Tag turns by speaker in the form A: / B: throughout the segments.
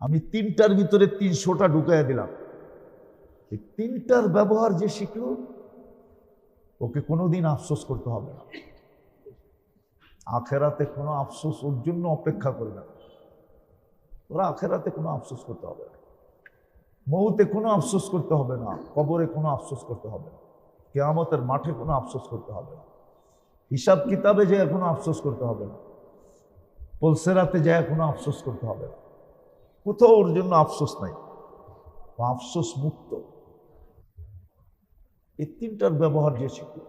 A: আমি তিনটার ভিতরে 300টা ঢুকাইয়া দিলাম। এই তিনটার ব্যবহার যে শিখল, ওকে কোনোদিন আফসোস করতে হবে না। আখেরাতে কোনো আফসোস ওর জন্য অপেক্ষা করবে না। ওরা আখেরাতে কোনো আফসোস করতে হবে না, মৌতে কোনো আফসোস করতে হবে না, কবরে কোনো আফসোস করতে হবে না, কিয়ামতের মাঠে কোনো আফসোস করতে হবে না, হিসাব কিতাবে যায় কোনো আফসোস করতে হবে না, পলসেরাতে যায় কোনো আফসোস করতে হবে না। কোথাও ওর জন্য আফসোস নাই, ও আফসোস মুক্ত। এই তিনটার ব্যবহার যে শিখল,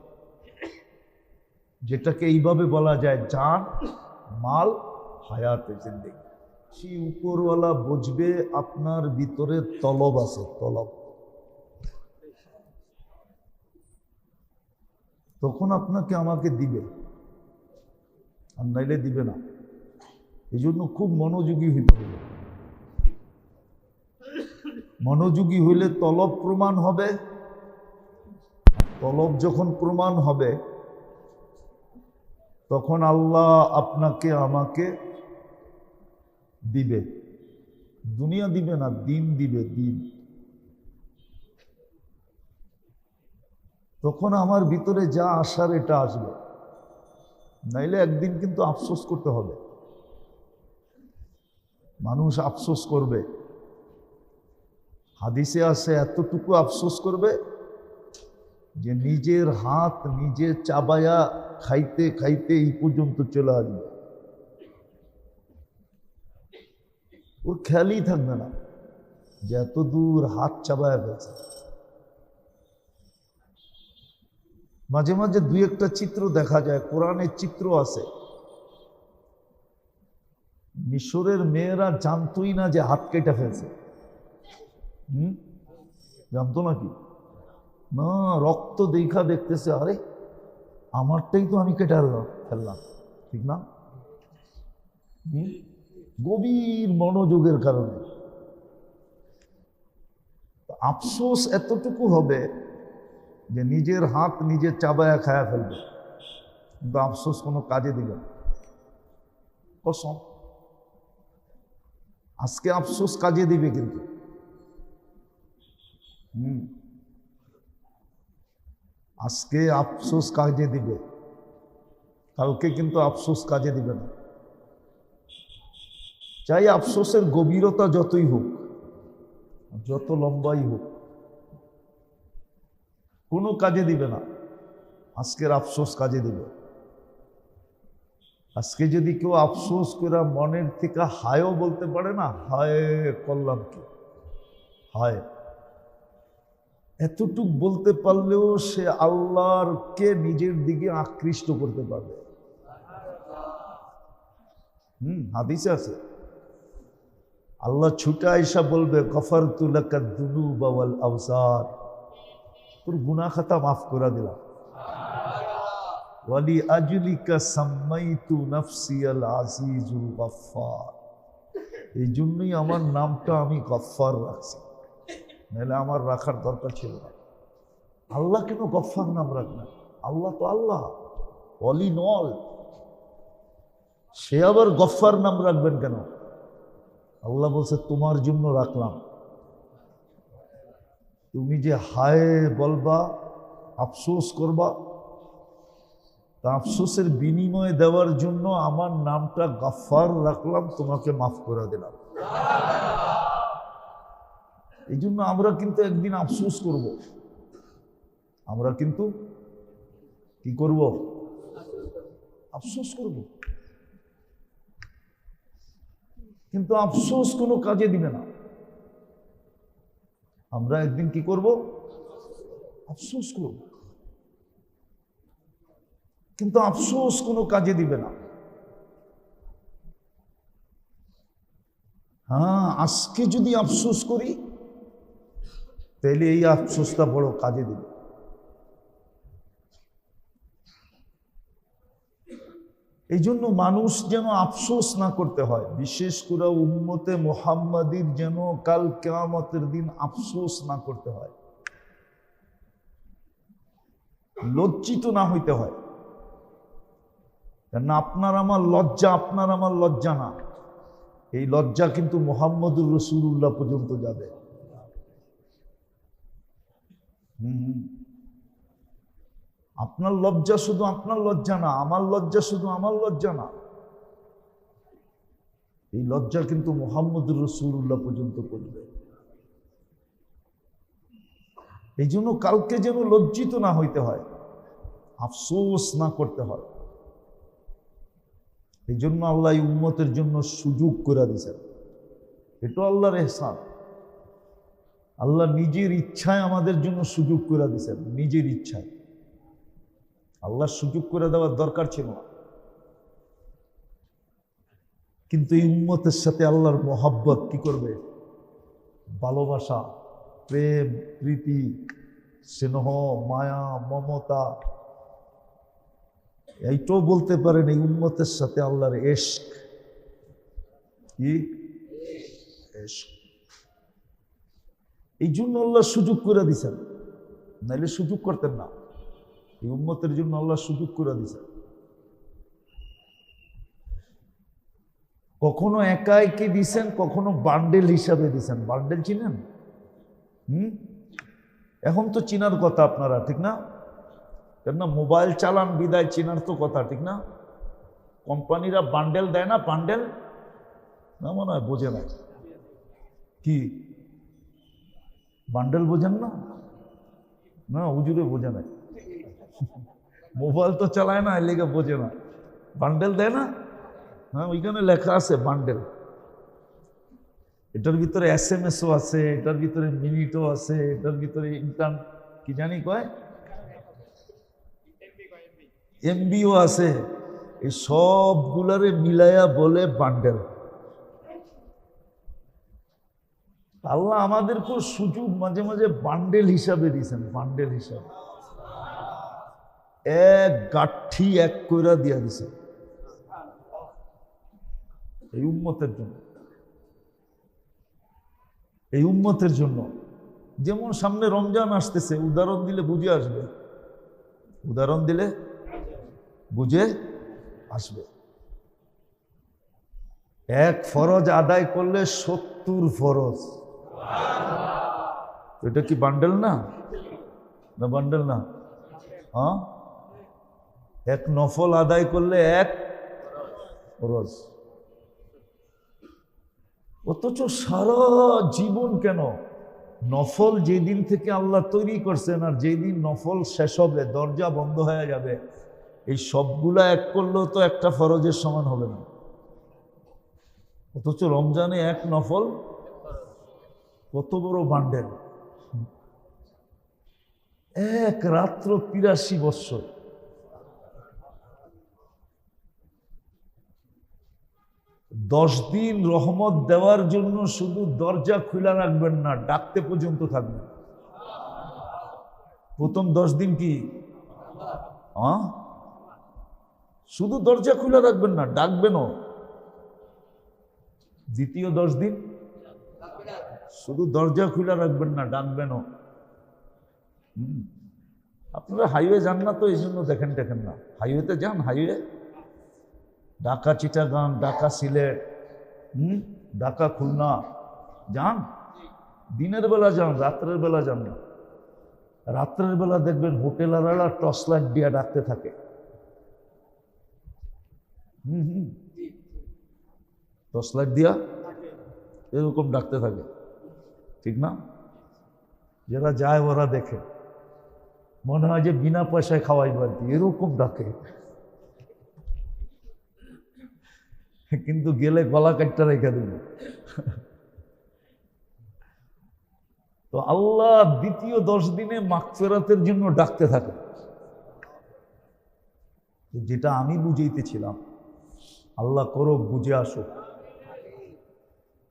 A: যেটাকে এইভাবে বলা যায় জান, মাল, হায়াতে জিন্দেগি। সেই উপরওয়ালা বুঝবে আপনার ভিতরে তলব আছে, তলব। তখন আপনাকে আমাকে দিবে, আর নাইলে দিবে না। এই জন্য খুব মনোযোগী হইতে হবে। মনোযোগী হইলে তলব প্রমাণ হবে। তলব যখন প্রমাণ হবে, তখন আল্লাহ আপনাকে আমাকে দিবে। দুনিয়া দিবে না, দিন দিবে, দিন। তখন আমার ভিতরে যা আসার এটা আসবে, নাইলে একদিন কিন্তু আফসোস করতে হবে। মানুষ আফসোস করবে, হাদিসে আছে এতটুকু আফসোস করবে যে নিজের হাত নিজে চাবায়া খাইতে খাইতে এই পর্যন্ত চলে আসবে। ওর খেয়ালই থাকবে না যে এত দূর হাত চাবায়া ফেলছে। মাঝে মাঝে দুই একটা চিত্র দেখা যায়, কোরআনের চিত্র আছে। মিশরের মেয়েরা জানতোই না যে হাত কেটে ফেলছে। জানতো নাকি? না, রক্ত দেখা দেখতেছে, আরে আমারটাই তো আমি কেটে ফেললাম, ঠিক না? গভীর মনোযোগের কারণে আফসোস এতটুকু হবে যে নিজের হাত নিজে চাবায়া খায়া ফেলবে, কিন্তু আফসোস কোনো কাজে দিবে না। কসম, আজকে আফসোস কাজে দিবে, কিন্তু আজকে আফসোস কাজে দিবে, কালকে কিন্তু আফসোস কাজে দিবে না। চাই আফসোসের গভীরতা যতই হোক, যত লম্বাই হোক, কোনো কাজে দিবে না। আজকের আফসোস কাজে দিবে। আজকে যদি কেউ আফসোস করে মনের থেকে হায়ও বলতে পারে না, হায় করলাম কি, হায়, এতটুক বলতে পারলেও সে আল্লাহরকে নিজের দিকে আকৃষ্ট করতে পারবে। হাদিসে আছে, আল্লাহ ছুটে আইসা বলবে গফারতু লাকা যুনুবা ওয়াল আওসার, তোর গুনাহ খাতা মাফ করে দিলাম। ওয়ালি আজলিকা সাম্মাইতু নাফসি আল আজিজুল গফফার, এই জন্যই আমার নামটা আমি গফফার রাখছি, নাহলে আমার রাখার দরকার ছিল না। আল্লাহ কেন গফফার নাম রাখবেন? আল্লাহ তো আল্লাহ, অল ইন অল। সে আবার গফফার নাম রাখবেন কেন? আল্লাহ বলছে তোমার জন্য রাখলাম। তুমি যে হায় বলবা, আফসোস করবা, তা আফসোসের বিনিময়ে দেওয়ার জন্য আমার নামটা গফফার রাখলাম, তোমাকে মাফ করে দিলাম। এই জন্য আমরা কিন্তু একদিন আফসোস করব। আমরা কিন্তু কি করব? আফসোস করব। কিন্তু আফসোস কোনো কাজে দিবে না। আমরা একদিন কি করব? আফসোস করব, কিন্তু আফসোস কোনো কাজে দিবে না। হ্যাঁ, আজকে যদি আফসোস করি তাহলে এই আফসোসটা বড় কাজে দিবে। এই জন্য মানুষ যেন আফসোস না করতে হয়, বিশেষ করে উম্মতে মুহাম্মাদির যেন কাল কিয়ামতের দিন আফসোস না করতে হয়, লজ্জিত না হইতে হয়। কেন আপনার আমার লজ্জা, আপনার আমার লজ্জা না। এই লজ্জা কিন্তু মুহাম্মদুর রাসূলুল্লাহ পর্যন্ত যাবে। আপনার লজ্জা শুধু আপনার লজ্জা না, আমার লজ্জা শুধু আমার লজ্জা না, এই লজ্জা কিন্তু মুহাম্মদুর রাসূলুল্লাহ পর্যন্ত পড়বে। এই জন্য কালকে যেন লজ্জিত না হইতে হয়, আফসোস না করতে হয়। এই জন্য আল্লাহ এই উম্মতের জন্য সুযোগ করে দিয়েছেন। এটা আল্লাহর ইহসান। আল্লাহ নিজের ইচ্ছায় আমাদের জন্য সুযোগ করে দিয়েছেন, নিজের ইচ্ছায়। আল্লাহর সুযোগ করে দেওয়ার দরকার ছিল না, কিন্তু এই উম্মতের সাথে আল্লাহর মোহাব্বত কি করবে? ভালোবাসা, প্রেম, প্রীতি, স্নেহ, মায়া, মমতা, এইটাও বলতে পারেন এই উম্মতের সাথে আল্লাহর ইশক। কি ইশক? এই জন্য আল্লাহ সুযোগ করে দিয়েছেন, নাইলে সুযোগ করতেন না। এই উম্মতের জন্য আল্লাহ সুযোগ করে দিয়েছেন। কখনো একাই কি দিছেন, কখনো বান্ডেল হিসাবে দিছেন। বান্ডেল চিনেন? এখন তো চিনার কথা আপনারা, ঠিক না? কেননা মোবাইল চালান বিদায় চিনার তো কথা, ঠিক না? কোম্পানিরা বান্ডেল দেয় না, বান্ডেল না, মনে হয় বোঝে না। কি বান্ডেল বোঝেন না? না, হুজুরে বোঝে না। মোবাইল তো চালায় না, এর লেগে বোঝে না। বান্ডেল দেয় না? হ্যাঁ, ওইখানে লেখা আছে বান্ডেল। এটার ভিতরে SMS-ও আছে, এটার ভিতরে মিনিটও আছে, এটার ভিতরে ইন্টার কি জানি কয় MB-ও আছে। এই সবগুলারে মিলাইয়া বলে বান্ডেল। আল্লাহ আমাদেরকে সুযোগ মাঝে মাঝে বান্ডেল হিসাবে দিয়েছেন, বান্ডেল হিসাবে এক গাঠি এক কইরা দিয়া দিছে এই উম্মতের জন্য। এই উম্মতের জন্য যেমন সামনে রমজান আসতেছে, উদাহরণ দিলে বুঝে আসবে, উদাহরণ দিলে বুঝে আসবে। এক ফরজ আদায় করলে 70 ফরজ। এটা কি বান্ডেল না? না বান্ডেল না? হ্যাঁ, এক নফল আদায় করলে 1 ফরজ। অথচ সারা জীবন কেন নফল যেদিন থেকে আল্লাহ তৈরি করছেন আর যেদিন নফল শেষ হবে, দরজা বন্ধ হয়ে যাবে, এই সবগুলা এক করলেও তো একটা ফরজের সমান হবে না। অথচ রমজানে 1 নফল কত বড় বান্ডেল! এক রাত্র 83 বৎসর। দশ দিন রহমত দেওয়ার জন্য শুধু দরজা খোলা রাখবেন না, ডাকতে পর্যন্ত থাকবেন। প্রথম 10 দিন কি শুধু দরজা খোলা রাখবেন না, ডাকবেনও। দ্বিতীয় 10 দিন শুধু দরজা খোলা রাখবেন না, ডাকবেনও। আপনারা হাইওয়ে যান না তো, এই জন্য দেখেন না। হাইওয়েতে যান, হাইওয়ে ঢাকা চিটাগাং, ঢাকা সিলেট, ঢাকা খুলনা যান, দিনের বেলা যান, রাত্রের বেলা যান না। রাত্রের বেলা দেখবেন হোটেলাররা টর্চ লাইট দিয়ে ডাকতে থাকে। টর্চ লাইট দিয়া এরকম ডাকতে থাকে, ঠিক না? যারা যায় ওরা দেখে, মনে হয় যে বিনা পয়সায় খাওয়াই বাড়তি, এরকম ডাকে। কিন্তু গেলে গলা কাটটা রেখে দেবে। তো আল্লাহ দ্বিতীয় 10 দিনে মাগফিরাতের জন্য ডাকতে থাকে। যেটা আমি বুঝাইতেছিলাম, আল্লাহ করো, বুঝে আসো,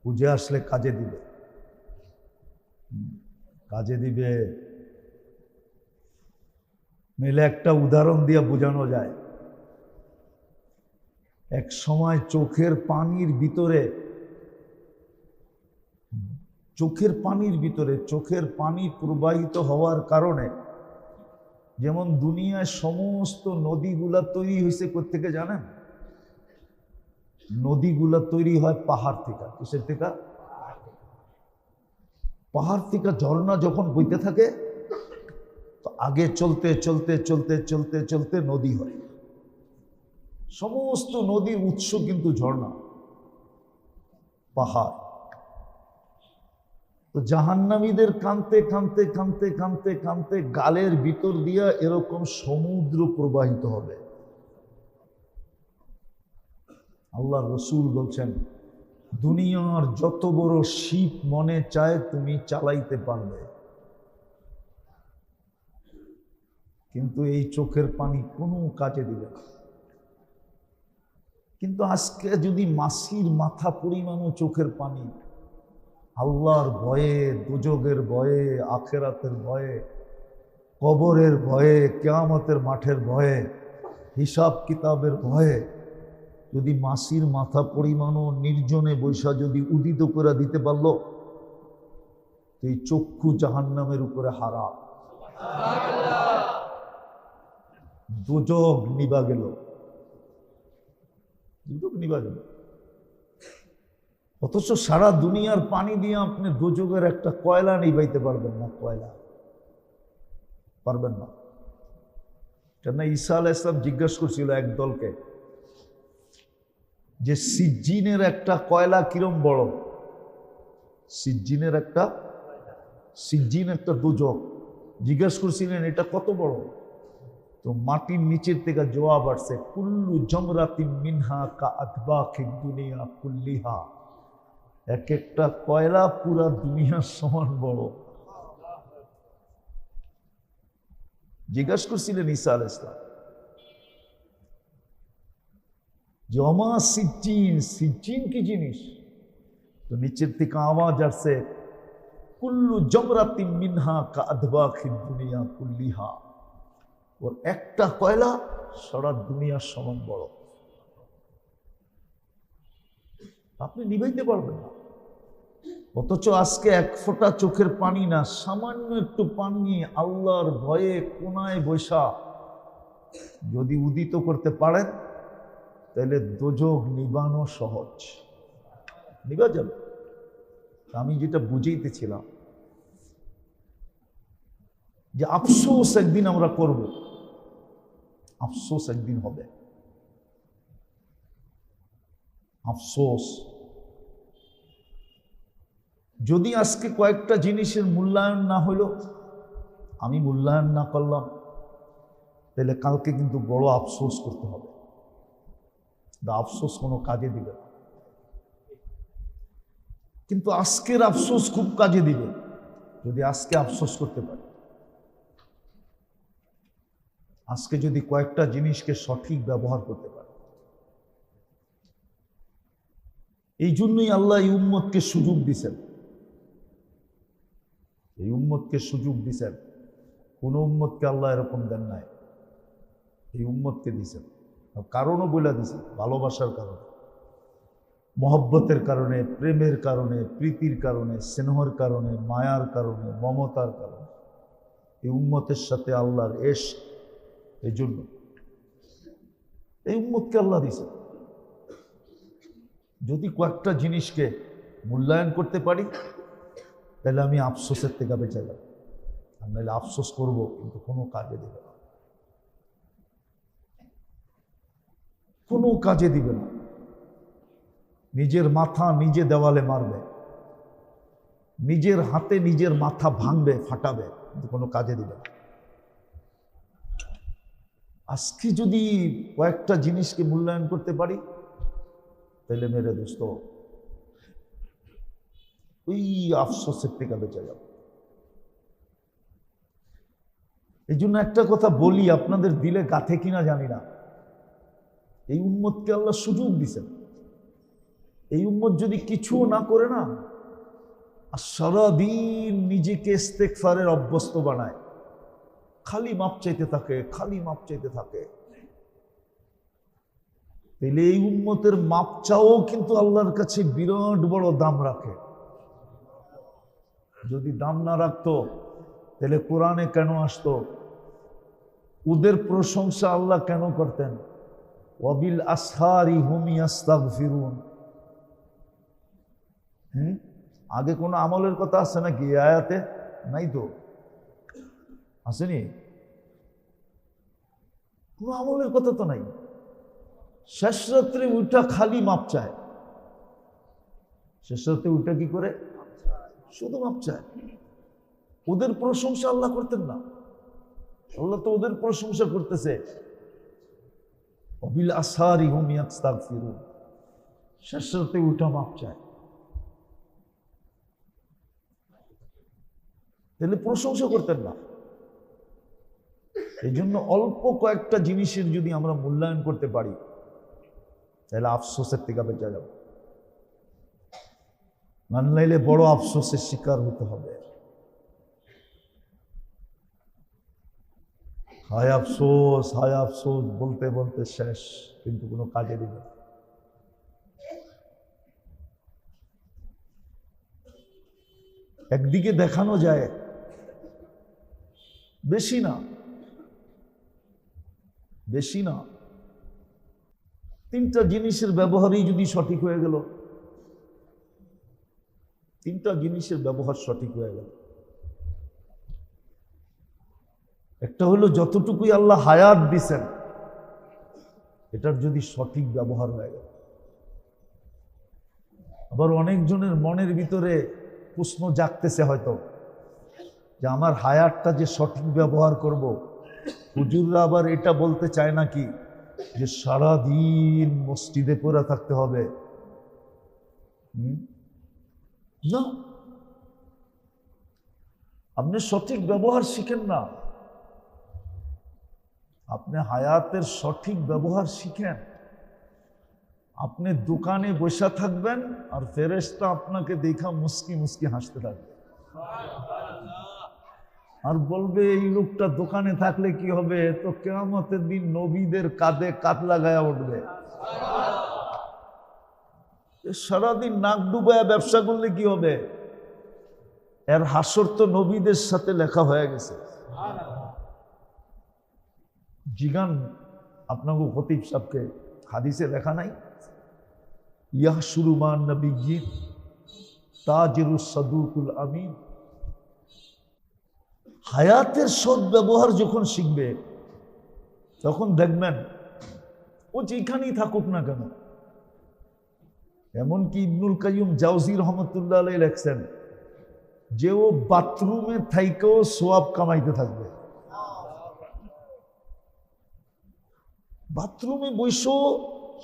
A: বুঝে আসলে কাজে দিবে, কাজে দিবে। নইলে একটা উদাহরণ দিয়ে বোঝানো যায়। এক সময় চোখের পানির ভিতরে চোখের পানি প্রবাহিত হওয়ার কারণে, যেমন দুনিয়ায় সমস্ত নদীগুলা তৈরি হয়েছে কোত্থেকে জানেন? নদীগুলা তৈরি হয় পাহাড় থেকে। কিসের থেকে? পাহাড় থেকে ঝর্ণা যখন বইতে থাকে তো আগে চলতে চলতে চলতে চলতে চলতে নদী হয়। সমস্ত নদীর উৎস কিন্তু ঝর্ণা, পাহাড়। তো জাহান্নামীদের কানতে কানতে কানতে কানতে কানতে গালের ভিতর দিয়া এরকম সমুদ্র প্রবাহিত হবে। আল্লাহ রসুল বলছেন, দুনিয়ার যত বড় শিপ মনে চায় তুমি চালাইতে পারবে, কিন্তু এই চোখের পানি কোনো কাজে দিবে না। কিন্তু আজকে যদি মাসির মাথা পরিমাণও চোখের পানি, আল্লাহর ভয়ে, দুজকের ভয়ে, আখেরাতের ভয়ে, কবরের ভয়ে, কিয়ামতের মাঠের ভয়ে, হিসাব কিতাবের ভয়ে যদি মাসির মাথা পরিমাণও নির্জনে বৈশা যদি উদিত করে দিতে পারল, এই চক্ষু জাহান্নামের উপরে হারাম, দুজক নিবা গেল, দুজক নিবা গেল। অথচ সারা দুনিয়ার পানি দিয়ে আপনি দুজকের একটা কয়লা নিবাইতে পারবেন না, কয়লা পারবেন না। কেন ঈসা আলাইহিস সালাম জিজ্ঞাসা করছিল এক দলকে যে সিজ্জিনের একটা কয়লা কিরম বড়, সিজ্জিন একটা দুজক, জিজ্ঞাসা করছিলেন এটা কত বড়? তো মাটির নিচের থেকে জবাব আসছে, কুল্লু জমরাতিন মিনহা কা আতবাকিদ দুনিয়া কুল্লিহা। এক একটা কয়লা পুরা দুনিয়ার সমান বড়। জিজ্ঞাসা করছিলেন ঈসা আলাইহিস সালাম যে অমা সিজ্জিন, সিজ্জিন কি জিনিস? তো নিচের থেকে আওয়াজ আসছে, কুল্লু জমরাতিন মিনহা কা আতবাকিদ দুনিয়া কুল্লিহা। ওর একটা কয়লা সারা দুনিয়ার সমান বড়, আপনি নিভাইতে পারবেন না। অথচ আজকে এক ফোঁটা চোখের পানি না, সামান্য একটু পানি আল্লাহর ভয়ে কোনায় বৈশা যদি উদিত করতে পারেন, তাহলে দোজখ নিবানো সহজ, নিবা যাবে। আমি যেটা বুঝাইতেছিলাম যে আফসোস একদিন আমরা করব, আফসোস একদিন হবে, আফসোস। যদি আজকে কয়েকটা জিনিসের মূল্যায়ন না হইল, আমি মূল্যায়ন না করলাম, তাহলে কালকে কিন্তু বড় আফসোস করতে হবে। আফসোস কোনো কাজে দিবে না, কিন্তু আজকের আফসোস খুব কাজে দিবে যদি আজকে আফসোস করতে পারি। আজকে যদি কয়েকটা জিনিসকে সঠিক ব্যবহার করতে পারে। এই জন্যই আল্লাহ এই উম্মতকে সুযোগ দিছেন, এই উম্মতকে সুযোগ দিছেন। কোন উম্মতকে আল্লাহ এরকম দেন নাই, এই উম্মতকে দিছেন। কারণও বলে দিছেন, ভালোবাসার কারণে, মহব্বতের কারণে, প্রেমের কারণে, প্রীতির কারণে, স্নেহর কারণে, মায়ার কারণে, মমতার কারণে এই উম্মতের সাথে আল্লাহর ইশক। এই জন্য এই উম্মতকে আল্লাহ দিছেন। যদি কয়েকটা জিনিসকে মূল্যায়ন করতে পারি, তাহলে আমি আফসোসের থেকে বেঁচে যাব। আর নাহলে আফসোস করব, কিন্তু কোনো কাজে দিবে না, কোনো কাজে দিবে না। নিজের মাথা নিজে দেওয়ালে মারবে, নিজের হাতে নিজের মাথা ভাঙবে, ফাটাবে, কিন্তু কোনো কাজে দিবে না। আজকে যদি কয়েকটা জিনিসকে মূল্যায়ন করতে পারি, তাহলে মেরে দোস্ত ওই আফসোসের থেকে বেঁচে যাব। এই জন্য একটা কথা বলি, আপনাদের দিলে গাথে কিনা জানি না, এই উম্মতকে আল্লাহ সুযোগ দিছেন। এই উম্মত যদি কিছুও না করে না, আর সারাদিন নিজেকে ইস্তেগফারের অভ্যস্ত বানায়, খালি মাপ চাইতে থাকে, খালি মাপ চাইতে থাকে, তাহলে এই উম্মতের মাপ চাও কিন্তু আল্লাহর কাছে বিরাট বড় দাম রাখে। যদি দাম না রাখতো, তাহলে কোরআনে কেন আসতো? ওদের প্রশংসা আল্লাহ কেন করতেন? ওয়াবিল আসহারি হুম ইয়াস্তাগফিরুন। আগে কোনো আমলের কথা আছে নাকি এই আয়াতে? নাই তো, আসেনি? কোনো আমলের কথা তো নাই। শেষ রাত্রে উঠা খালি মাপ চায়। শেষ রাত্রে উঠা কি করে? শুধু মাপ চায়। ওদের প্রশংসা আল্লাহ করতেন না, আল্লাহ তো ওদের প্রশংসা করতেছে। ওয়াবিল আসহারি হুম ইয়াস্তাগফিরুন, শেষ রাতে উঠা মাপ চায়। তাহলে প্রশংসা করতেন না। এই জন্য অল্প কয়েকটা জিনিসের যদি আমরা মূল্যায়ন করতে পারি তাহলে আফসোসের থেকে বেঁচে যাব। নাইলে বড় আফসোসের শিকার হতে হবে। হায় আফসোস, হায় আফসোস বলতে বলতে শেষ, কিন্তু কোনো কাজে দিবে না। একদিকে দেখানো যায়, বেশি না, বেশি না, তিনটা জিনিসের ব্যবহারই যদি সঠিক হয়ে গেল, তিনটা জিনিসের ব্যবহার সঠিক হয়ে গেল। একটা হলো যতটুকুই আল্লাহ হায়াত দিছেন এটার যদি সঠিক ব্যবহার হয়ে গেল। আবার অনেকজনের মনের ভিতরে প্রশ্ন জাগতেছে হয়তো যে আমার হায়াতটা যে সঠিক ব্যবহার করব, হুজুররা আবার এটা বলতে চায় নাকি যে সারাদিন মসজিদে পড়ে থাকতে হবে? না, আপনি সঠিক ব্যবহার শিখেন না, আপনি হায়াতের সঠিক ব্যবহার শিখেন। আপনি দোকানে বসে থাকবেন আর ফেরেশতা আপনাকে দেখা মুস্কি মুস্কি হাসতে থাকবে আর বলবে এই লোকটা দোকানে থাকলে কি হবে, তো কিয়ামতের দিন নবীদের কাঁধে কাঁধ লাগায়া উঠবে। সারাদিন নাক ডুবায়া ব্যবসা করলে কি হবে? এর হাসর তো নবীদের সাথে লেখা হয়ে গেছে। জিগান আপনাকে খতিব সাহেবকে, হাদিসে লেখা নাই ইয়াহশুরু মান নবিয়্যিন তাজিরুস সাদুকুল আমিন। হায়াতের সৎ ব্যবহার যখন শিখবে তখন দেখবেন ও যেখানেই থাকুক না কেন, এমনকি ইবনুল কাইয়ুম জাওজি রহমতুল্লাহ আলাইহি লেখছেন যে ও বাথরুমে থাইকেও সোয়াব কামাইতে থাকবে। বাথরুমে বসেও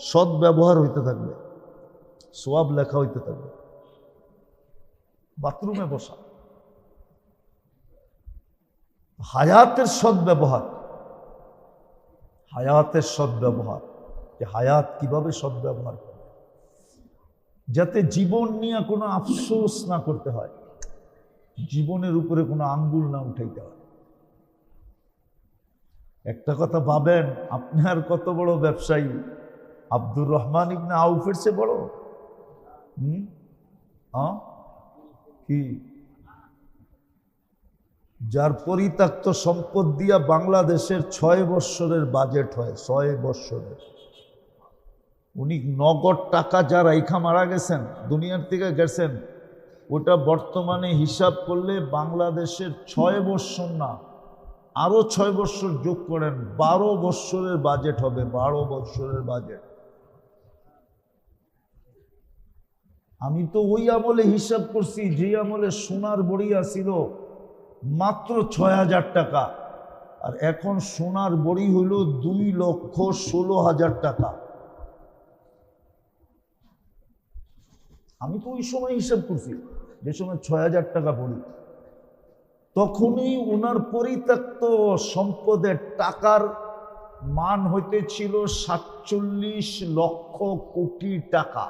A: সৎ ব্যবহার হইতে থাকবে, সোয়াব লেখা হইতে থাকবে। বাথরুমে বসা হায়াতের সৎ ব্যবহার, হায়াতের সৎ ব্যবহার, যে হায়াত কিভাবে সৎ ব্যবহার করে যাতে জীবন নিয়ে কোনো আফসোস না করতে হয়, জীবনের উপরে কোনো আঙ্গুল না উঠাইতে হয়। একটা কথা ভাবেন, আপনার কত বড় ব্যবসায়ী, আব্দুর রহমান ইবনে আউফের চেয়ে বড়? কি যার পরিত্যক্ত সম্পদ দিয়া বাংলাদেশের 6 বৎসরের বাজেট হয়, 6 বৎসরের। উনি নগদ টাকা যা রাইখা মারা গেছেন, দুনিয়ার থেকে গেছেন, ওটা বর্তমানে হিসাব করলে বাংলাদেশের 6 বৎসর না, আরো 6 বৎসর যোগ করেন, 12 বৎসরের বাজেট হবে, 12 বৎসরের বাজেট। আমি তো ওই আমলে হিসাব করছি যে আমলে সোনার বড়িয়া ছিল মাত্র 6,000 টাকা, আর এখন সোনার বড়ি হইল 2,16,000 টাকা। আমি তো ওই সময় হিসাব করছি যে সময় 6,000 টাকা বড়ি, তখনই ওনার পরিত্যক্ত সম্পদের টাকার মান হইতেছিল 47 লক্ষ কোটি টাকা।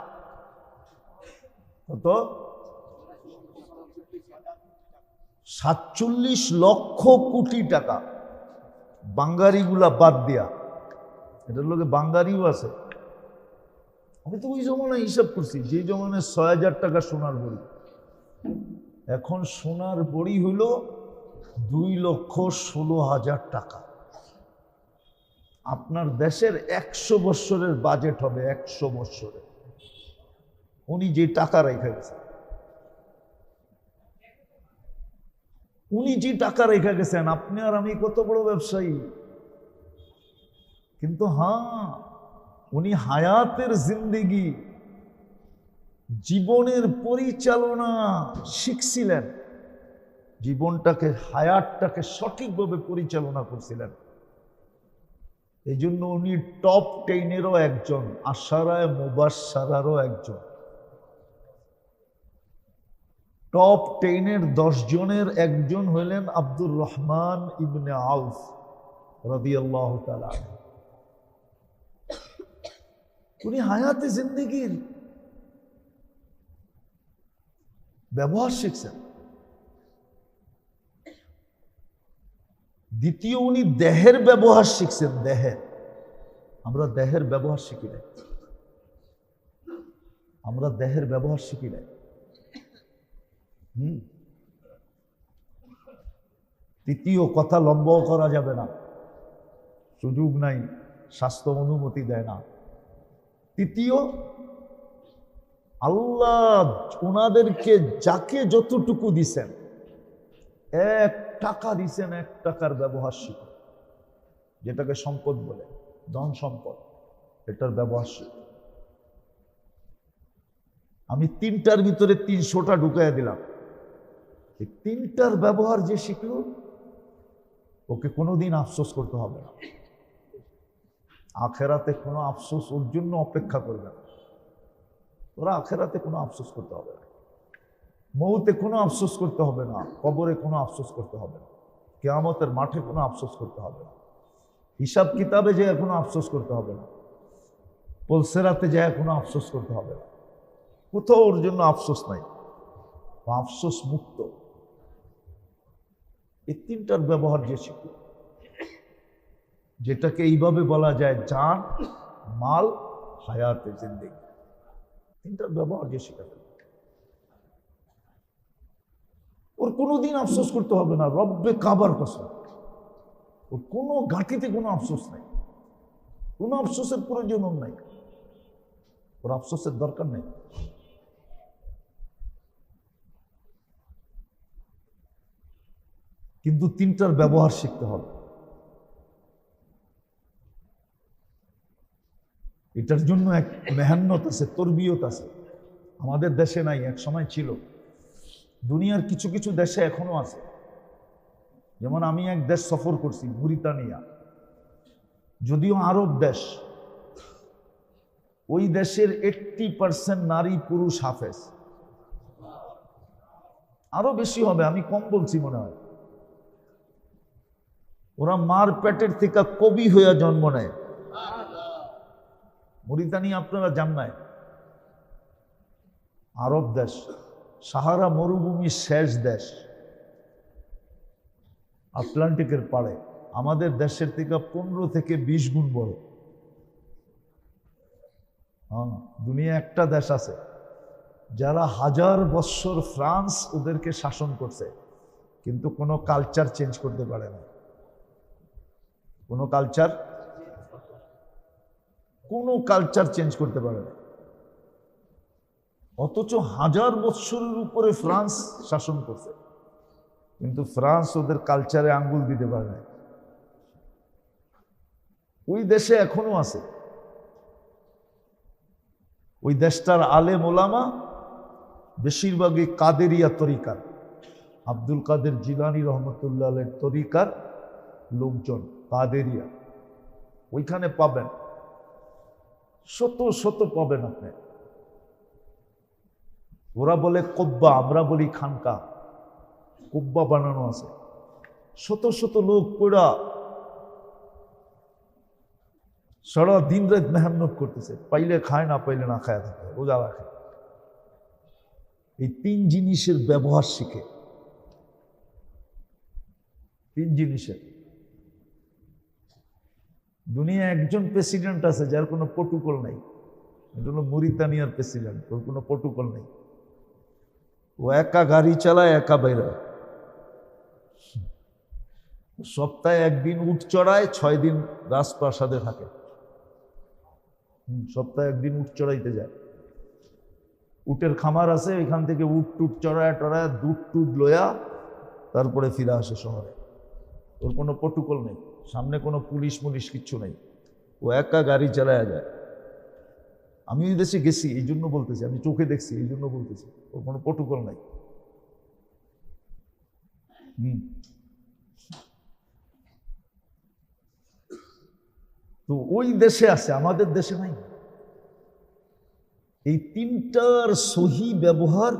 A: কত? 47 লক্ষ কোটি টাকা, বাঙ্গারিগুলা বাদ দিয়া। এটার লোকে বাঙ্গারিও আছে। আমি তো ওই জমানায় হিসাব করছি যে জমানায় 6,000 টাকা সোনার বড়ি, এখন সোনার বড়ি হইল 2,16,000 টাকা। আপনার দেশের 100 বৎসরের বাজেট হবে, 100 বৎসরের। উনি যে টাকা রেখে গেছেন, আপনি আর আমি কত বড় ব্যবসায়ী, কিন্তু হ্যাঁ, উনি হায়াতের জিন্দেগি, জীবনের পরিচালনা শিখছিলেন, জীবনটাকে, হায়াতটাকে সঠিকভাবে পরিচালনা করছিলেন। এই জন্য উনি টপ 10-এরও একজন, আশারায়ে মুবাশশারারও একজন, টপ 10-এর 10 জনের একজন হইলেন আব্দুর রহমান ইবনে আউফ রাদিয়াল্লাহু তাআলা। উনি হায়াতে জিন্দেগির ব্যবহার শিখছেন। দ্বিতীয়, উনি দেহের ব্যবহার শিখছেন। দেহের, আমরা দেহের ব্যবহার শিখি নাই, আমরা দেহের ব্যবহার শিখি নাই। তৃতীয়, কথা লম্বাও করা যাবে না, সুযোগ নাই, স্বাস্থ্য অনুমতি দেয় না। তৃতীয়, আল্লাহ ওনাদেরকে যাকে যতটুকু দিছেন, 1 টাকা দিছেন, 1 টাকার ব্যবহার শিখো, যেটাকে সম্পদ বলে, ধন সম্পদ, এটার ব্যবহার শিখো। আমি 3টার ভিতরে 300টা ঢুকাইয়া দিলাম। এই 3টার ব্যবহার যে শিখল, ওকে কোনোদিন আফসোস করতে হবে না। আখেরাতে কোনো আফসোস ওর জন্য অপেক্ষা করবে না। ওরা আখেরাতে কোনো আফসোস করতে হবে না, মৌতে কোনো আফসোস করতে হবে না, কবরে কোনো আফসোস করতে হবে না, কিয়ামতের মাঠে কোনো আফসোস করতে হবে না, হিসাব কিতাবে যায় কোনো আফসোস করতে হবে না, পুলসিরাতে যায় কোনো আফসোস করতে হবে না। কোথাও ওর জন্য আফসোস নাই, আফসোস মুক্ত। এই 3টার ব্যবহার যে শিখল, যেটাকে এইভাবে বলা যায় জান, মাল, হায়াতে জিন্দেগি, 3টার ব্যবহার যে শিখাবে, ওর কোনোদিন আফসোস করতে হবে না। রব্বে কাবার কসম, ওর কোনো ঘাটিতে কোনো আফসোস নাই, কোনো আফসোসের প্রয়োজন নাই, ওর আফসোসের দরকার নেই। কিন্তু 3টার ব্যবহার শিখতে হবে। এটার জন্য এক মেহনত আছে, তরবিয়ত আছে, আমাদের দেশে নাই, এক সময় ছিল। দুনিয়ার কিছু কিছু দেশে এখনো আছে। যেমন আমি এক দেশ সফর করছি, মরিতানিয়া, যদিও আরব দেশ, ওই দেশের 80% নারী পুরুষ হাফেজ, আরো বেশি হবে, আমি কম বলছি মনে হয়। ওরা মার পেটের থেকে কবি হইয়া জন্ম নেয়। মরিতানিয়া আপনারা জান নাই, আরব দেশ, সাহারা মরুভূমির শেষ দেশ, আটলান্টিকের পাড়ে, আমাদের দেশের থেকে 15 থেকে 20 গুণ বড়। হ্যাঁ, দুনিয়া একটা দেশ আছে যারা 1000 বৎসর ফ্রান্স ওদেরকে শাসন করছে, কিন্তু কোনো কালচার চেঞ্জ করতে পারে না, কোনো কালচার চেঞ্জ করতে পারে না। অথচ 1000 বৎসরের উপরে ফ্রান্স শাসন করছে, কিন্তু ফ্রান্স ওদের কালচারে আঙ্গুল দিতে পারে না। ওই দেশে এখনো আছে। ওই দেশটার আলেম ওলামা বেশিরভাগই কাদেরিয়া তরিকার, আব্দুল কাদের জিলানী রহমতুল্লাহ আলাইহির তরিকার লোকজন, কাদেরিয়া। ওইখানে পাবেন, শত শত পাবেন আপনি। ওরা বলে কব্বা, আমরা বলি খানকা, কব্বা বানানো আছে, শত শত লোক পুরা সারা দিন রাত মেহনত করতেছে, পাইলে খায়, না পাইলে না খায় থাকে, রোজা রাখে। এই 3 জিনিসের ব্যবহার শিখে, 3 জিনিসের। দুনিয়া একজন প্রেসিডেন্ট আছে যার কোনো প্রটোকল নাই, এটা হলো মরিতানিয়ার প্রেসিডেন্ট, ওর কোনো প্রটোকল নেই। ও একা গাড়ি চালায়, একা বাইরে। সপ্তাহে একদিন উট চড়ায়, 6 দিন রাজপ্রাসাদে থাকে। সপ্তাহে একদিন উট চড়াইতে যায়। উটের খামার আছে, এখান থেকে উট টুট চড়ায় টড়ায় দুধ টুধ লয়া তারপরে ফিরে আসে শহরে। ওর কোনো প্রটোকল নেই, সামনে কোনো পুলিশ মুলিশ কিচ্ছু নেই, ও একা গাড়ি চালায়া যায়। আমি ওই দেশে গেছি এই জন্য বলতেছি, আমি চোখে দেখছি এই জন্য বলতেছি, ওর কোনো প্রটোকল নাই। তো ওই দেশে আছে, আমাদের দেশে নাই। এই তিনটার সহি ব্যবহার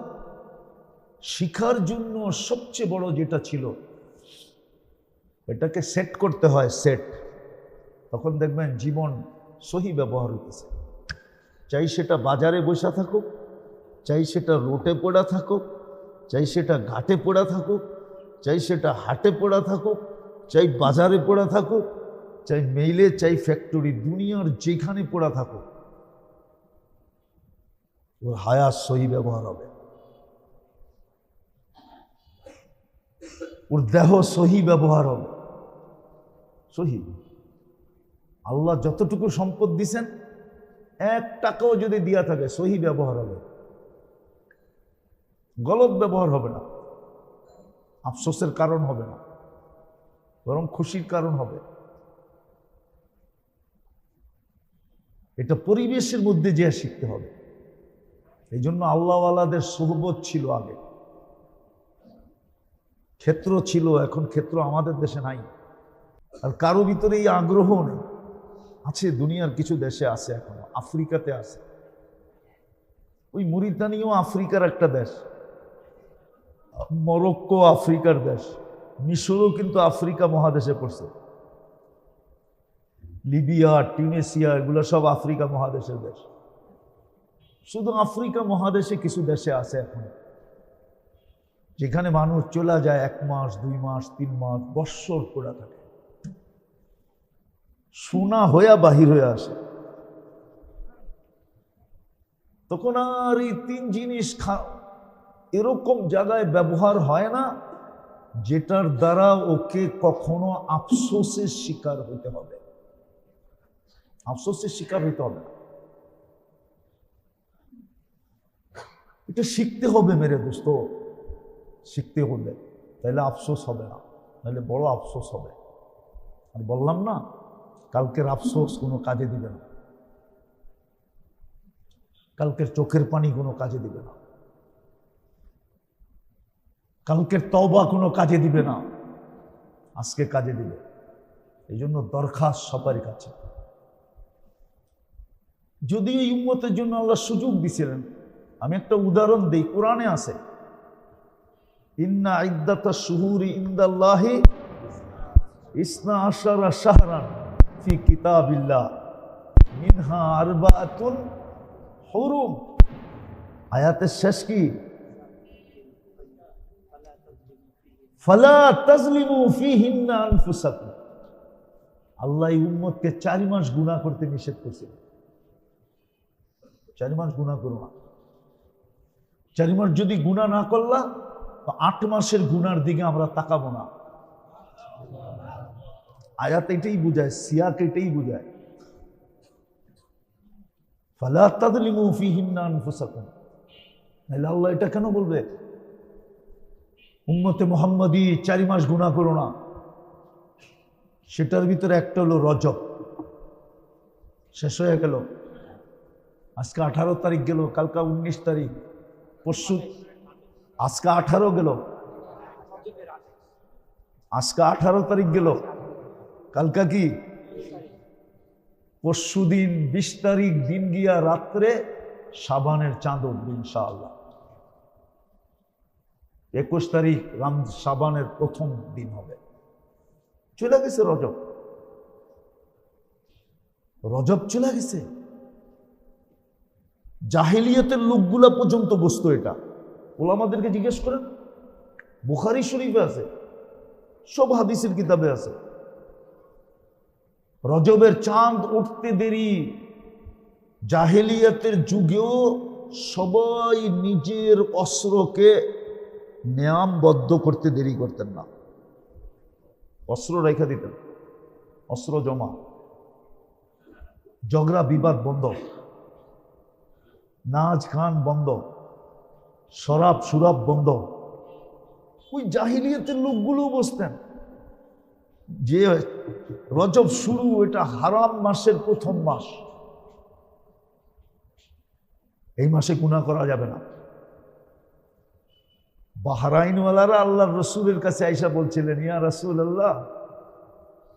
A: শিখার জন্য সবচেয়ে বড় যেটা ছিল, এটাকে সেট করতে হয়, সেট। তখন দেখবেন জীবন সহি ব্যবহার হইতেছে। চাই সেটা বাজারে বসা থাকুক, চাই সেটা রোটে পড়া থাকুক, চাই সেটা ঘাটে পড়া থাকুক, চাই সেটা হাটে পড়া থাকুক, চাই বাজারে পড়া থাকুক, চাই মেইলে, চাই ফ্যাক্টরি, দুনিয়ার যেখানে পড়া থাকুক, ওর হায়াত সহি ব্যবহার হবে, ওর দেহ সহি ব্যবহার হবে। সহি আল্লাহ যতটুকু সম্পদ দিছেন, 1 টাকাও যদি দিয়া থাকে সহি ব্যবহার হবে, গলত ব্যবহার হবে না, আফসোসের কারণ হবে না, বরং খুশির কারণ হবে। এটা পরিবেশের মধ্যে যে শিখতে হবে। এই জন্য আল্লাহওয়ালাদের সোহবত ছিল আগে, ক্ষেত্র ছিল, এখন ক্ষেত্র আমাদের দেশে নাই। আর কারো ভিতরে এই আগ্রহ নেই। আছে, দুনিয়ার কিছু দেশে আছে, এখনো আফ্রিকাতে আছে। ওই মরিতানিও আফ্রিকার একটা দেশ, মরক্কো আফ্রিকার দেশ, মিশরও কিন্তু আফ্রিকা মহাদেশে পড়ছে। লিবিয়া, টিউনিসিয়া, এগুলো সব আফ্রিকা মহাদেশের দেশ। শুধু আফ্রিকা মহাদেশে কিছু দেশে আছে এখন, যেখানে মানুষ চলে যায় 1 মাস 2 মাস 3 মাস বৎসর পড়া থাকে, সোনা হইয়া বাহির হয়ে আসে। তখন আর এই 3 জিনিস এরকম জায়গায় ব্যবহার হয় না যেটার দ্বারা ওকে কখনো আফসোসের শিকার হইতে হবে। আফসোসের শিকার হইতে হবে না, এটা শিখতে হবে মেরে দোস্ত, শিখতে হবে, তাহলে আফসোস হবে না, তাহলে বড় আফসোস হবে। আর বললাম না, কালকের আফসোস কোনো কাজে দিবে না, কালকের চোখের পানি কোনো কাজে দিবে না, কালকের তওবা কোনো কাজে দিবে না, আজকে কাজে দিবে। এই জন্য দরখাস্ত সবারই কাছে। যদিও এই উম্মতের জন্য আল্লাহ সুযোগ দিছিলেন, আমি একটা উদাহরণ দিই, কোরআনে আছে, ইন্না ইদ্দাতাশ শুহুরি ইনদাল্লাহি 12 শাহরান ফি কিতাবিল্লাহ মিনহা আরবাতুন হুরুম। আয়াতের শেষ কি? ফালা তাজলিমু ফিহিন্না আনফুসাকুম। আল্লাহ এই উম্মতকে 4 মাস গুনাহ করতে নিষেধ করেছিল। 4 মাস গুনাহ করো না। 4 মাস যদি গুনাহ না করলা তো 8 মাসের গুনার দিকে আমরা তাকাবো না। আয়াত এটাই বুঝায়, সিয়াক এটাই বুঝায়। ফালা তাজলিমু ফিহিন্না আনফুসাকুম। নাহলে আল্লাহ এটা কেন বলবে? উম্মতে মুহাম্মাদি 4 মাস গুনাহ করো না। সেটার ভিতরে একটা হলো রজব, শেষ হয়ে গেল। আজকে 18 তারিখ গেল, কালকা 19 তারিখ, পরশু আজকে 18 গেল, আজকে 18 তারিখ গেল, কালকা কি? পরশু দিন 20 তারিখ দিন গিয়া রাত্রে শাবানের চাঁদ উঠবে ইনশাআল্লাহ। 21 তারিখ শাবানের প্রথম দিন হবে। চলে গেছে রজব, রজব চলে গেছে। জাহেলিয়াতের লোকগুলা পর্যন্ত বসতো এটা। ওলামাদেরকে জিজ্ঞেস করেন, বুখারী শরীফে আছে, সব হাদিসের কিতাবে আছে, রজবের চাঁদ উঠতে দেরি। জাহেলিয়াতের যুগেও সবাই নিজের অস্ত্রকে নিয়মবদ্ধ করতে দেরি করতেন না। অস্ত্র রেখে দিতেন, অস্ত্র জমা, ঝগড়া বিবাদ বন্ধ, নাচ গান বন্ধ, শরাব সুরাব বন্ধ। ওই জাহিলিয়াতের লোকগুলো বসতেন। যে রজব শুরু, এটা হারাম মাসের প্রথম মাস, এই মাসে গুনাহ করা যাবে না। বাহরাইনওয়ালারা আল্লাহর রসুলের কাছে আইসা বলছিলেন, ইয়া রাসূলুল্লাহ,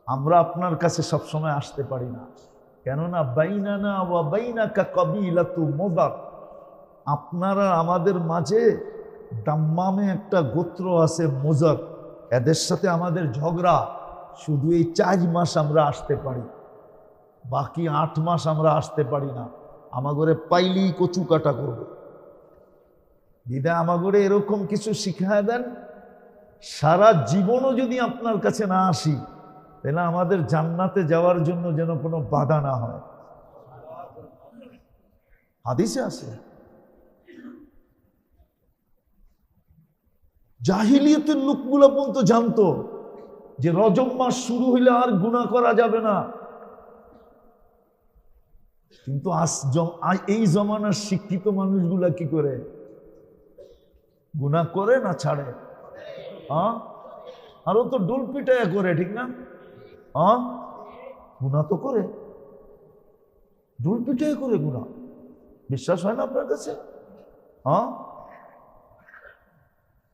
A: আমরা আপনার কাছে সবসময় আসতে পারি না, কেননা বাইনানা ওয়া বাইনাকা কাবিলাতু মুযার, আপনারা আমাদের মাঝে দাম্মামে একটা গোত্র আছে মুযার, এদের সাথে আমাদের ঝগড়া। শুধু এই 4 মাস আমরা আসতে পারি, বাকি 8 মাস আমরা আসতে পারি না। আমাগরে পাইলি কচু কাটা করবো। বিদা আমাগরে এরকম কিছু শিখায় দেন, সারা জীবনও যদি আপনার কাছে না আসি, তাহলে আমাদের জান্নাতে যাওয়ার জন্য যেন কোনো বাধা না হয়। হাদিসে আছে। জাহিলিয়াতের লোকগুলো পর্যন্ত জানতো যে রজব মাস শুরু হইলে আর গুনাহ করা যাবে না। কিন্তু এই জমানার শিক্ষিত মানুষগুলা কি করে? গুনাহ করে না ছাড়ে? আরো তো ডোল পিটায়া করে, ঠিক না? গুনাহ তো করে, ডোল পিটায়া করে গুনাহ। বিশ্বাস হয় না আপনার কাছে?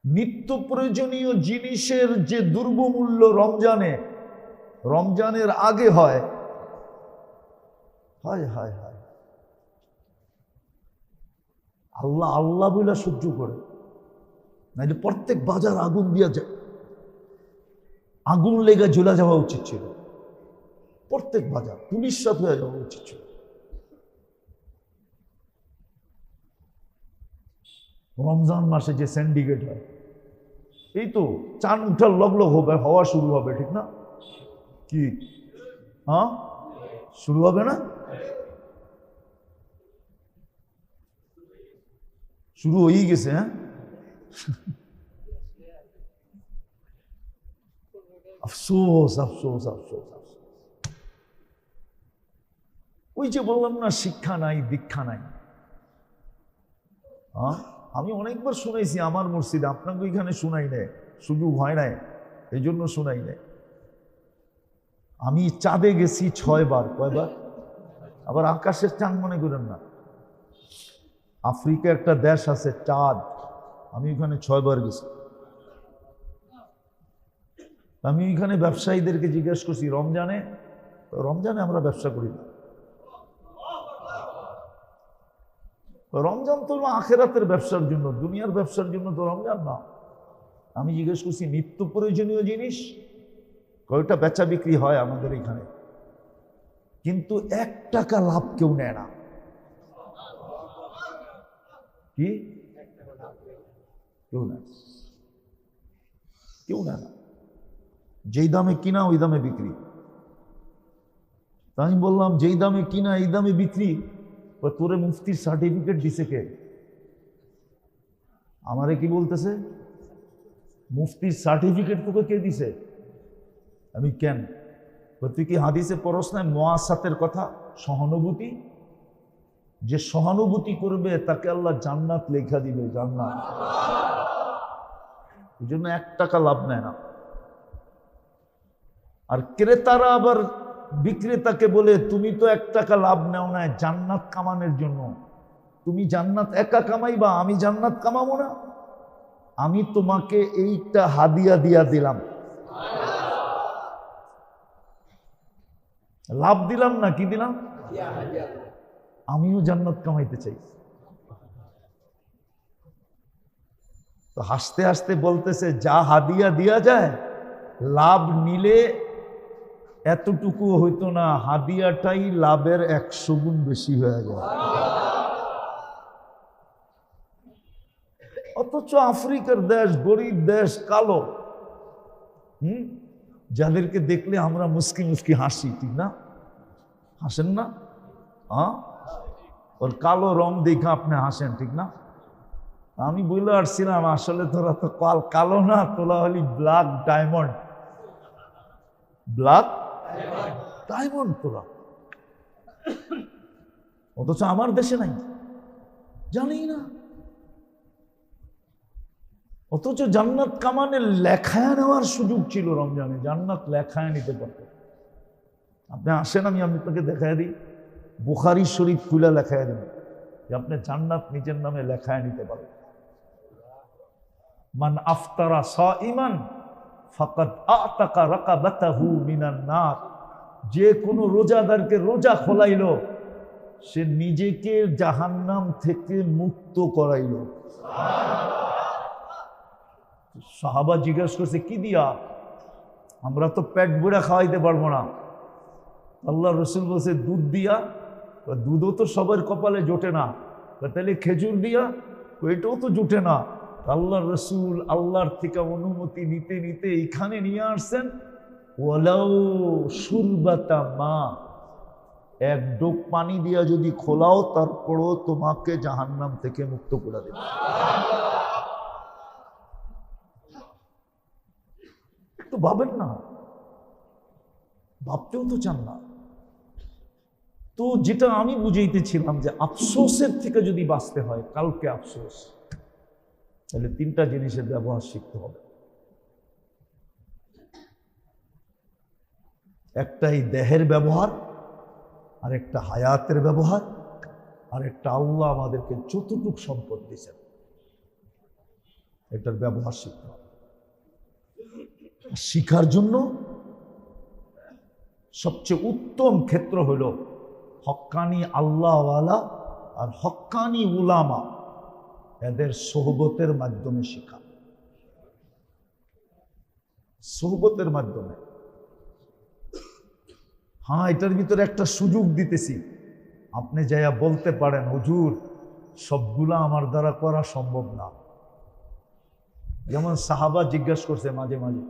A: নিত্য প্রয়োজনীয় জিনিসের যে দুর্বমূল্য রমজানের আগে হয়, হায় হায় হায়, আল্লাহ আল্লাহ বলে সহ্য করে, নাইলে প্রত্যেক বাজার আগুন দিয়া যায়, আগুন লেগে জ্বলা যাওয়া উচিত ছিল। প্রত্যেক বাজার পুলিশ সাথে হয়ে যাওয়া উচিত ছিল। রমজান মাসে যে সিন্ডিকেট হয়, এই তো চান উঠার লগলগ হবে, হওয়া শুরু হবে, ঠিক না? কি শুরু হবে না? শুরু হয়েই গেছে। আফসোস আফসোস আফসোস আফসোস। ওই যে বললাম না, শিক্ষা নাই, দীক্ষা নাই। আমি অনেকবার শুনাইছি আমার মসজিদে, আপনাকে এখানে শুনাই নাই, সুযোগ হয় নাই, এই জন্য শুনাই নাই। আমি চাঁদে গেছি 6 বার। কয়বার? আবার আকাশের চাঁদ মনে করেন না, আফ্রিকা একটা দেশ আছে চাঁদ, আমি ওখানে 6 বার গেছি। আমি এখানে ব্যবসায়ীদেরকে জিজ্ঞেস করছি, রমজানে আমরা ব্যবসা করি না। রমজান তো আখেরাতের ব্যবসার জন্য, দুনিয়ার ব্যবসার জন্য তো রমজান না। আমি জিজ্ঞেস করছি, নিত্য প্রয়োজনীয় জিনিস কয়টা বেচা বিক্রি হয় আমাদের এখানে, কিন্তু 1 টাকা লাভ কেউ নেয় না। কি? কেউ নেয়, কেউ নেয় না। যেই দামে কিনা ওই দামে বিক্রি। তা আমি বললাম, যেই দামে কিনা এই দামে বিক্রি, তোরে মুফতির সার্টিফিকেট দিছে কে? আমারে কি বলতেছে, মুফতির সার্টিফিকেট তোকে কে দিছে? আমি কেন? তুই কি হাদিসে পড়স না মুআসাতের কথা, সহানুভূতি? যে সহানুভূতি করবে তাকে আল্লাহ জান্নাত লেখা দিবে, জান্নাত। এই জন্য 1 টাকা লাভ নেয় না। আর ক্রেতারা আবার বিক্রেতাকে বলে, তুমি তো 1 টাকা লাভ নেও না জান্নাত কামানোর জন্য, তুমি জান্নাত একা কামাইবা, আমি জান্নাত কামাবো না? আমি তোমাকে এইটা হাদিয়া দিয়া দিলাম, লাভ দিলাম না, কি দিলাম? আমিও জান্নাত কামাইতে চাই। তো হাসতে হাসতে বলতেছে, যা হাদিয়া দিয়া যায়, লাভ নিলে এতটুকু হইতো না, হাদিয়াটাই লাভের 100 গুণ বেশি হয়ে যায়। অথচ আফ্রিকার দেশ, গরিব দেশ, কালো, যাদেরকে দেখলে আমরা মুস্কি মুস্কি হাসি, ঠিক না? হাসেন না? ওর কালো রং দেখে আপনি হাসেন, ঠিক না? আমি বলে আসছিলাম, আসলে তোরা তো কালো না, তোরা হলি ব্ল্যাক ডায়মন্ড। ব্ল্যাক ডায়মন্ড তোরা, অথচ আমার দেশে নাই, জানি না। অথচ জান্নাত কামানের লেখায় নেওয়ার সুযোগ ছিল রমজানে, জান্নাত লেখায় নিতে পারত। আপনি আসেন, আমি আপনাকে দেখায় দিই, বুখারী শরীফ খুলে লেখায় দেবেন যে আপনি জান্নাত নিজের নামে লেখায় নিতে পারেন। মান আফতারা সাইমান ফাকাদ আতাকা রাকাবাতাহু মিনান নার, যে কোনো রোজাদারকে রোজা খোলাইলো সে নিজেকে জাহান্নাম থেকে মুক্ত করাইলো। সাহাবা জিজ্ঞাসা করছে কি দিয়া? আমরা তো পেট ভরে খাওয়াইতে পারবো না। আল্লাহ রসুল বলছে দুধ দিয়া। দুধও তো সবার কপালে জোটে না। তাহলে খেজুর দিয়া? এটাও তো জোটে না। আল্লাহ রসুল আল্লাহর থেকে অনুমতি নিতে নিতে এখানে নিয়ে আসছেন, ওয়ালাউ শুরবাতা মা, এক ডোক পানি দিয়া যদি খোলাও তারপরও তোমাকে জাহান্নাম থেকে মুক্ত করে দেবে। একটু ভাবেন না, ভাবতেও তো চান না। তো যেটা আমি বুঝাইতেছিলাম যে আফসোসের থেকে যদি বাঁচতে হয়, কালকে আফসোস, তাহলে তিনটা জিনিসের ব্যবহার শিখতে হবে। একটা এই দেহের ব্যবহার, আর একটা হায়াতের ব্যবহার, আর একটা আল্লাহ আমাদেরকে যতটুক সম্পদ দিয়েছেন এটার ব্যবহার শিখতে হবে। শিখার জন্য সবচেয়ে উত্তম ক্ষেত্র হল হক্কানি আল্লাহওয়ালা আর হক্কানি উলামা, এদের সোহবতের মাধ্যমে শিখা। সোহবতের মাধ্যমে। হ্যাঁ, এটার ভিতরে একটা সুযোগ দিতেছি, আপনি যাইয়া বলতে পারেন হুজুর সবগুলা আমার দ্বারা করা সম্ভব না। যেমন সাহাবা জিজ্ঞাসা করছে মাঝে মাঝে,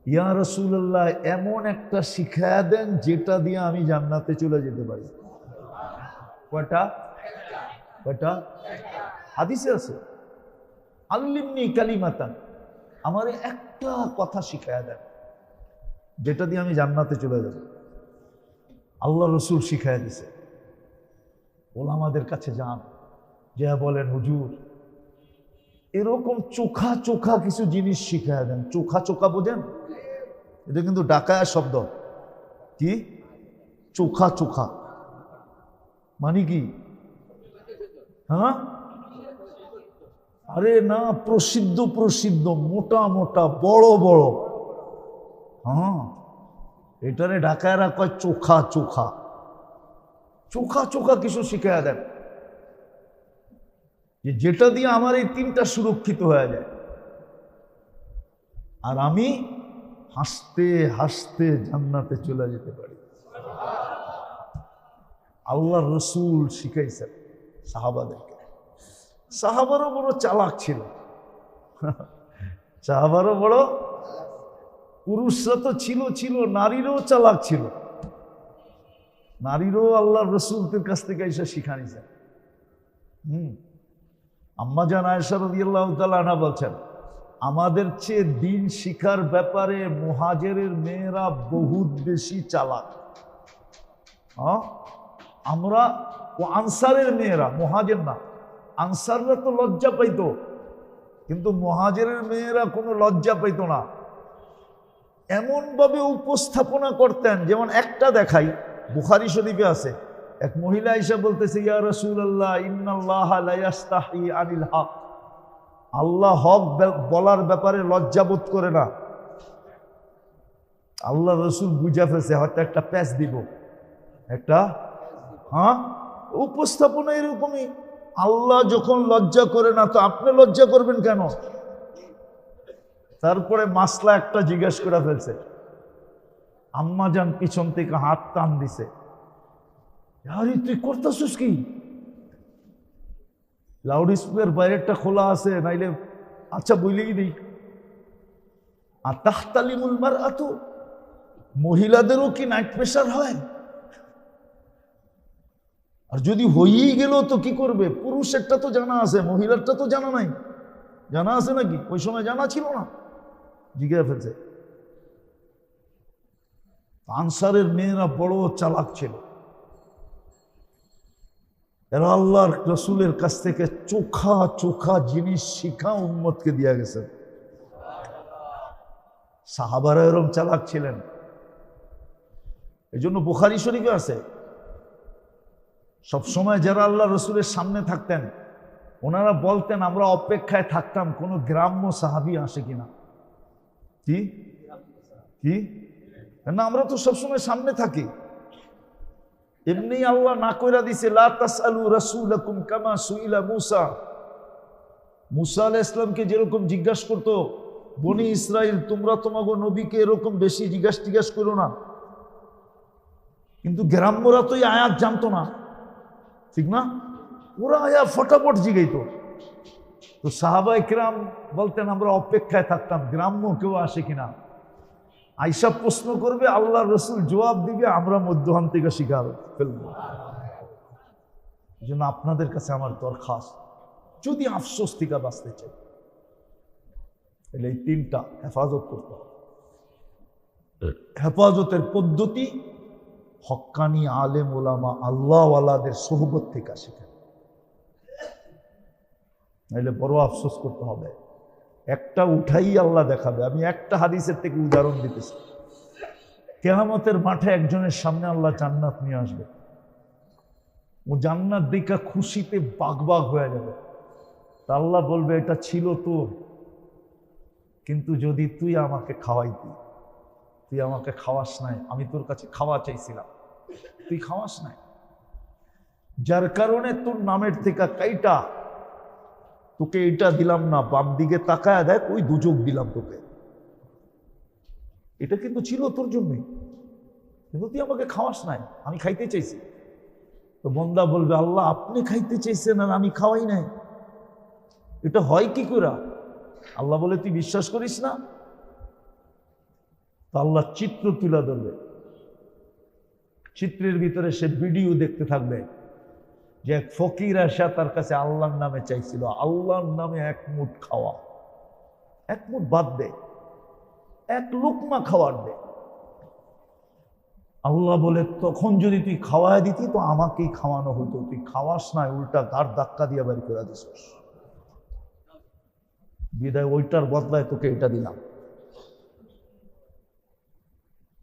A: ইয়া রাসূলুল্লাহ এমন একটা শিখায়া দেন যেটা দিয়ে আমি জান্নাতে চলে যেতে পারি। কয়টা? কয়টা? হাদিসে আছে, আল্লিমনি কালিমাতান, আমার একটা কথা শিখায়া দেন যেটা দিয়ে আমি জান্নাতে চলে যাব। আল্লাহ রসুল শিখায়া দিছে। ওলামাদের কাছে যান, যা বলেন হুজুর এরকম চোখা চোখা কিছু জিনিস শিখায়া দেন। চোখা চোখা বোঝেন? এটা কিন্তু ডাকায়া শব্দ। কি চোখা চোখা মানে কি? হ্যাঁ, আরে না, প্রসিদ্ধ প্রসিদ্ধ, মোটা মোটা, বড় বড়। হ্যাঁ, এটারে ঢাকায়রা কয় চোখা চোখা। চোখা চোখা কিছু শিখাইয়া দেন যেটা দিয়ে আমার এই তিনটা সুরক্ষিত হয়ে যায়, আর আমি হাসতে হাসতে জান্নাতে চলে যেতে পারি। আল্লাহ রসুল শিখাইছেন সাহাবাদেরকে। সাহাবারও বড় চালাক ছিল, সাহাবারও বড়, পুরুষরা তো ছিল ছিল, নারীরও চালাক ছিল। নারীরও আল্লাহ রসুলদের কাছ থেকে এসে শিখা নিছেন। আম্মা জান আয়েশা রাদিয়াল্লাহু তাআলা আনহা বলছেন, আমাদের চেয়ে দিন শিখার ব্যাপারে মুহাজিরের মেয়েরা বহুত বেশি চালাক। আমরা ও আনসারের মেয়েরা, মুহাজির না, আনসাররা তো লজ্জা পাইত, কিন্তু মুহাজিরের মেয়েরা কোনো লজ্জা পাইত না। এমনভাবে উপস্থাপনা করতেন, যেমন একটা দেখাই, বুখারী শরীফে আছে, এক মহিলা এসে বলতেছে, ইয়া রাসূলুল্লাহ ইন্নাল্লাহা লা ইয়াস্তাহি আনিল হক, আল্লাহ হক বলার ব্যাপারে লজ্জাবোধ করে না। আল্লাহ রসুল বুঝা ফেলছে হয়তো একটা প্যাচ দিব, একটা। হ্যাঁ, উপস্থাপনা এরকমই। আল্লাহ যখন লজ্জা করে না তো আপনি লজ্জা করবেন কেন? তারপরে মাসলা একটা জিজ্ঞাসা করে ফেলছে। আম্মা জান পিছন থেকে হাত টান দিছে, আরে তুই করতেছিস কি? লাউড স্পিকার বাইরেটা খোলা আছে, নাইলে আচ্ছা বইলেই দিই। আর তাহতালিমুল মারআতু, মহিলাদেরও কি নাইট প্রেশার হয়? আর যদি হয়েই গেল তো কি করবে? পুরুষেরটা তো জানা আছে, মহিলারটা তো জানা নাই। জানা আছে নাকি? ওই সময় জানা ছিল না, জিজ্ঞাসা ফেলছে। আনসারের মেয়েরা বড় চালাক ছিল। এরা আল্লাহর রসুলের কাছ থেকে চোখা চোখা জিনিস শিখা উম্মতকে দিয়া গেছে। সাহাবারা এরকম চালাক ছিলেন। এই জন্য বুখারী শরীফে আছে, সবসময় যারা আল্লাহ রসুলের সামনে থাকতেন ওনারা বলতেন আমরা অপেক্ষায় থাকতাম কোন গ্রাম্য সাহাবী আসে কিনা। কি কি না, আমরা তো সবসময় সামনে থাকি। এমনি আল্লাহ না কইরা দিছে, লা তাসআলু রাসূলাকুম কামা সুইলা মূসা। মূসা আলাইহিস সালামকে যেরকম জিজ্ঞাসা করতো বনি ইসরাইল, তোমরা তোমাগো নবীকে এরকম বেশি জিজ্ঞাসা করো না। কিন্তু গ্রাম্যরা তো এই আয়াত জানতো না, ঠিক না? ওরা আয়াত ফটাফট জিগাইতো। তো সাহাবায়ে কিরাম বলতেন আমরা অপেক্ষায় থাকতাম গ্রাম্য কেউ আসে কিনা। আয়েশা প্রশ্ন করবে, আল্লাহ রসুল জবাব দিবে, আমরা মধ্যখান থেকে শিকার ফেলবো। এই জন্য আপনাদের কাছে আমার দরখাস্ত, যদি আফসোস থেকে বাঁচতে চাই তাহলে এই তিনটা হেফাজত করতে হবে। হেফাজতের পদ্ধতি হক্কানি আলেম ওলামা আল্লাহওয়ালাদের সোহবত থেকে শিখেন, নাহলে বড় আফসোস করতে হবে। একটা উঠাই আল্লাহ দেখাবে। আমি একটা হাদিসের থেকে উদাহরণ দিতেছি। কিয়ামতের মাঠে একজনের সামনে আল্লাহ জান্নাত নিয়ে আসবে। ও জান্নাত দেখা খুশিতে বাগবাগ হয়ে যাবে। তা আল্লাহ বলবে এটা ছিল তোর, কিন্তু যদি তুই আমাকে খাওয়াইতি, তুই আমাকে খাওয়াস নাই, আমি তোর কাছে খাওয়া চাইছিলাম, তুই খাওয়াস নাই, যার কারণে তোর নামের থেকে কাইটা তোকে এটা দিলাম না, বাম দিকে তাকায় দেখ ওই দুযোগ দিলাম তোকে। এটা কিন্তু ছিল তোর জন্যই, কিন্তু তুই আমাকে খাওয়াস নাই, আমি খাইতে চাইছি। তো বন্দা বলবে আল্লাহ আপনি খাইতে চাইছেন আর আমি খাওয়াই নাই, এটা হয় কি করে? আল্লাহ বলে তুই বিশ্বাস করিস না? তো আল্লাহ চিত্র তুলে ধরবে। চিত্রের ভিতরে সে ভিডিও দেখতে থাকবে যে এক ফকির আসা তার কাছে আল্লাহর নামে চাইছিল, আল্লাহর নামে এক মুঠ খাওয়া, এক মুঠ বাদ দে, এক লুকমা খাওয়ার দে। আল্লাহ বলে তখন যদি তুই খাওয়ায় দিতি তো আমাকেই খাওয়ানো হতো, তুই খাওয়াস না, উল্টা গাড় ধাক্কা দিয়ে বের করে দিস, বিদায় ওইটার বদলায় তোকে এটা দিলাম।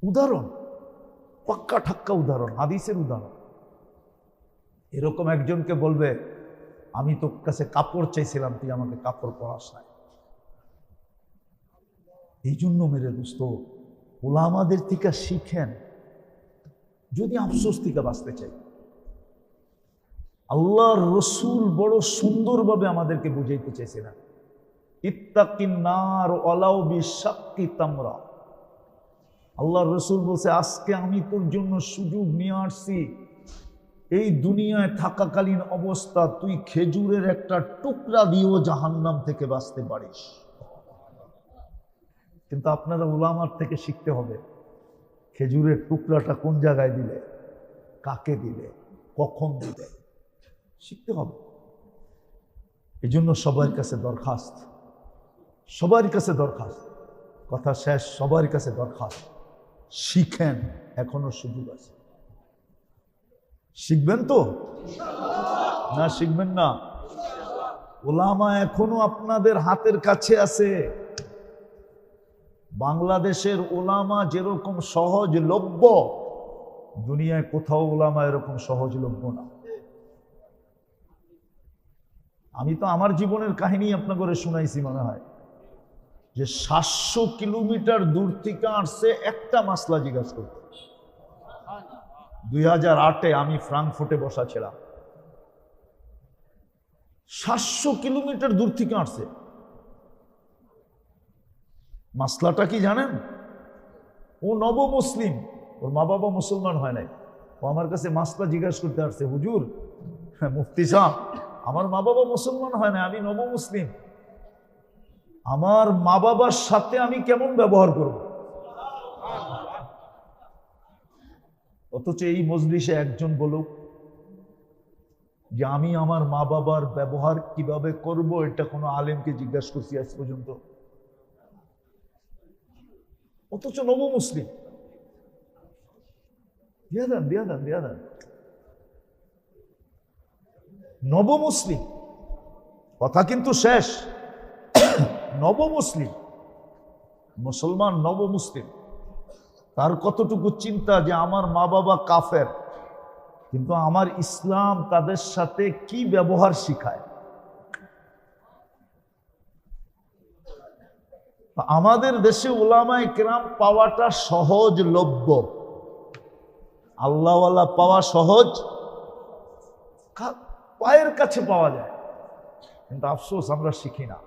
A: উদাহরণ, পাক্কা ঠাক্কা উদাহরণ, হাদিসের উদাহরণ। এরকম একজনকে বলবে আমি তোর কাছে কাপড় চাইছিলাম, তুই আমাকে কাপড় পরাস নাই। এই জন্য মেরে দোস্ত উলামাদের থেকে শিখেন, যদি আফসোস থেকে বাঁচতে চাই। আল্লাহর রসুল বড় সুন্দরভাবে আমাদেরকে বুঝাইতে চাইছিলেন, ইত্তাকিন নার ওয়ালাউ বিশাক্কি তামরা। আল্লাহর রসুল বলছে আজকে আমি তোর জন্য সুযোগ নিয়ে আসছি, এই দুনিয়ায় থাকাকালীন অবস্থা তুই খেজুরের একটা টুকরা দিয়েও জাহান্নাম থেকে বাঁচতে পারিস। কিন্তু আপনারা উলামার থেকে শিখতে হবে, খেজুরের টুকরাটা কোন জায়গায় দিলে, কাকে দিলে, কখন দিলে, শিখতে হবে। এই জন্য সবার কাছে দরখাস্ত, সবার কাছে দরখাস্ত, কথা শেষ, সবার কাছে দরখাস্ত, শিখেন, এখনো সুযোগ আছে। শিখবেন তো না? শিখবেন না? ওলামা এখনো আপনাদের হাতের কাছে আছে। বাংলাদেশের ওলামা যেরকম সহজলভ্য, দুনিয়ায় কোথাও ওলামা এরকম সহজলভ্য না। আমি তো আমার জীবনের কাহিনী আপনাকে শুনাইছি মনে হয়, যে 700 কিলোমিটার দূর থেকে আসছে একটা মাসলা জিজ্ঞাসা করতে। 2008-এ আমি ফ্রাঙ্কফুর্টে বসা ছিলাম, 700 কিলোমিটার দূর থেকে আসছে। মাসলাটা কি জানেন? ও নব মুসলিম, ওর মা বাবা মুসলমান হয় নাই, ও আমার কাছে মাসলা জিজ্ঞাসা করতে আসছে, হুজুর মুফতি সাহেব আমার মা বাবা মুসলমান হয় না, আমি নব মুসলিম, আমার মা বাবার সাথে আমি কেমন ব্যবহার করব? অথচ এই মজলিসে একজন বলুক যে আমি আমার মা বাবার ব্যবহার কিভাবে করব, এটা কোনো আলেমকে জিজ্ঞাসা করছি আজ পর্যন্ত? অথচ নব মুসলিম। দিয়ে দেন দিয়ে দেন দিয়ে দেন। নবমুসলিম, কথা কিন্তু শেষ। নবমুসলিম, মুসলমান নবমুসলিম, তার কতটুকু চিন্তা যে আমার মা বাবা কাফের, কিন্তু আমার ইসলাম তাদের সাথে কি ব্যবহার শিখায়। আমাদের দেশে উলামায়ে কেরাম পাওয়াটা সহজলভ্য, আল্লাহওয়ালা পাওয়া সহজ, পায়ের কাছে পাওয়া যায়, কিন্তু আফসোস আমরা শিখি না।